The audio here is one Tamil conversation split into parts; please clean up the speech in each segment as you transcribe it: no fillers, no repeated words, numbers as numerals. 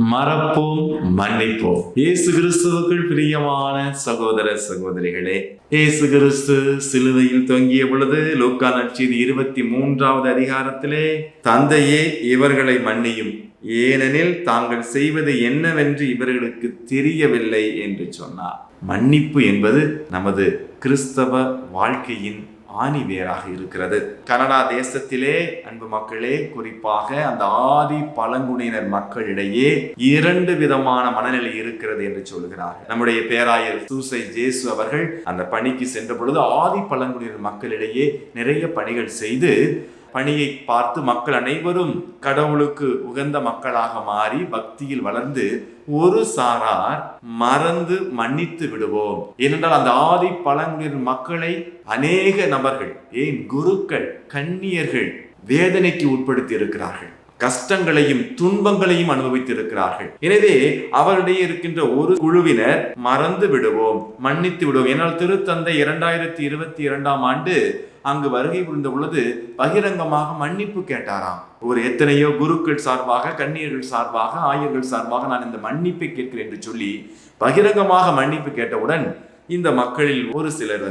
மறப்போம், மன்னிப்போம். இயேசு கிறிஸ்துவுக்குள் பிரியமான சகோதர சகோதரிகளே, இயேசு கிறிஸ்து சிலுவையில் தொங்கிய பொழுது லூக்கா நற்செய்தி 23வது அதிகாரத்திலே, தந்தையே இவர்களை மன்னியும், ஏனெனில் தாங்கள் செய்வது என்னவென்று இவர்களுக்கு தெரியவில்லை என்று சொன்னார். மன்னிப்பு என்பது நமது கிறிஸ்தவ வாழ்க்கையின் ஆணிவேராக இருக்கிறது. கனடா தேசத்திலே அன்பு மக்களே, குறிப்பாக அந்த ஆதி பழங்குடியினர் மக்களிடையே 2 விதமான மனநிலை இருக்கிறது என்று சொல்கிறார்கள். நம்முடைய பேராயர் சூசை ஜேசு அவர்கள் அந்த பணிக்கு சென்ற பொழுது ஆதி பழங்குடியினர் மக்களிடையே நிறைய பணிகள் செய்து, பணியை பார்த்து மக்கள் அனைவரும் கடவுளுக்கு உகந்த மக்களாக மாறி பக்தியில் வளர்ந்து, ஒரு சாரார் மறந்து மன்னித்து விடுவோம். ஏனென்றால் அந்த ஆதி பழங்குடியினர் மக்களை அநேக நபர்கள், ஏன் குருக்கள், கன்னியர்கள் வேதனைக்கு உட்படுத்தி இருக்கிறார்கள், கஷ்டங்களையும் துன்பங்களையும் அனுபவித்திருக்கிறார்கள். எனவே அவரிடையே இருக்கின்ற ஒரு குழுவினர் மறந்து விடுவோம், மன்னித்து விடுவோம். ஏனால் திருத்தந்தை 2022ஆம் ஆண்டு அங்கு வருகை புரிந்த பொழுது பகிரங்கமாக மன்னிப்பு கேட்டாராம். ஒரு எத்தனையோ குருக்கள் சார்பாக, கன்னியர்கள் சார்பாக, ஆயர்கள் சார்பாக நான் இந்த மன்னிப்பை கேட்கிறேன் என்று சொல்லி பகிரங்கமாக மன்னிப்பு கேட்டவுடன் இந்த மக்களில் ஒரு சிலர்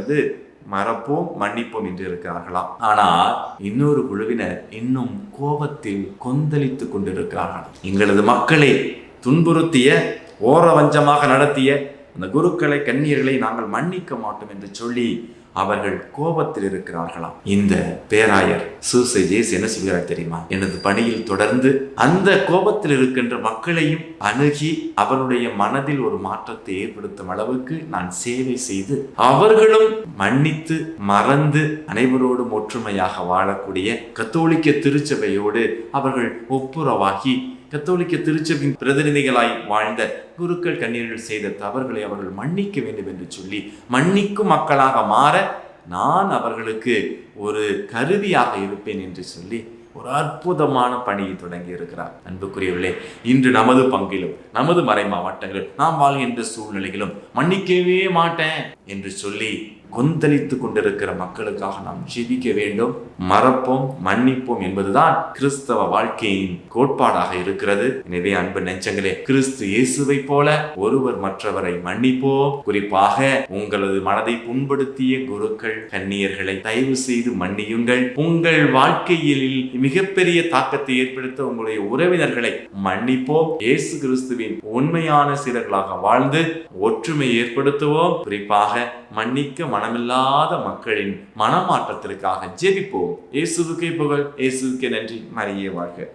மறப்போம், மன்னிப்போம் என்று இருக்கிறார்களாம். ஆனால் இன்னொரு குழுவினர் இன்னும் கோபத்தில் கொந்தளித்துக் கொண்டிருக்கிறார்கள். எங்களது மக்களை துன்புறுத்திய, ஓரவஞ்சமாக நடத்திய அந்த குருக்களை, கன்னியர்களை நாங்கள் மன்னிக்க மாட்டோம் என்று சொல்லி அவர்கள் கோபத்தில் இருக்கிறார்களாம். இந்த பேராயர் சூசை ஜேசு என்ன சொல்கிறார் தெரியுமா? எனது பணியில் தொடர்ந்து அந்த கோபத்தில் இருக்கின்ற மக்களையும் அணுகி அவருடைய மனதில் ஒரு மாற்றத்தை ஏற்படுத்தும் அளவுக்கு நான் சேவை செய்து, அவர்களும் மன்னித்து மறந்து அனைவரோடும் ஒற்றுமையாக வாழக்கூடிய கத்தோலிக்க திருச்சபையோடு அவர்கள் ஒப்புரவாகி, கத்தோலிக்க திருச்சபையின் பிரதிநிதிகளாய் வாழ்ந்த குருக்கள், கன்னியர்கள் செய்த தவறுகளை அவர்கள் மன்னிக்க வேண்டும் என்று சொல்லி, மன்னிக்கும் மக்களாக மாற நான் அவர்களுக்கு ஒரு கருவியாக இருப்பேன் என்று சொல்லி ஒரு அற்புதமான பணியை தொடங்கி இருக்கிறார். அன்புக்குரியவர்களே, இன்று நமது பங்கிலும், நமது மறை மாவட்டங்களிலும், நாம் வாழ்கின்ற சூழ்நிலைகளும் மன்னிக்கவே மாட்டேன் என்று சொல்லி கொந்தளித்து கொண்டிருக்கிற மக்களுக்காக நாம் ஜெபிக்க வேண்டும். மறப்போம், மன்னிப்போம் என்பதுதான் கிறிஸ்தவ வாழ்க்கையின் கோட்பாடாக இருக்கிறது. எனவே அன்பு நெஞ்சங்களே, கிறிஸ்து இயேசுவை போல ஒருவர் மற்றவரை மன்னிப்போம். குறிப்பாக உங்களது மனதை புண்படுத்திய குருக்கள், கன்னியர்களை தயவு செய்து மன்னியுங்கள். உங்கள் வாழ்க்கையில் மிகப்பெரிய தாக்கத்தை ஏற்படுத்த உங்களுடைய உறவினர்களை மன்னிப்போம். இயேசு கிறிஸ்துவின் உண்மையான சீடர்களாக வாழ்ந்து ஒற்றுமை ஏற்படுத்துவோம். குறிப்பாக மன்னிக்க மனமில்லாத மக்களின் மனமாற்றத்திற்காக ஜெபிப்போம். இயேசுவுக்கே புகழ், இயேசுவுக்கே நன்றி. மரியே வாழ்க.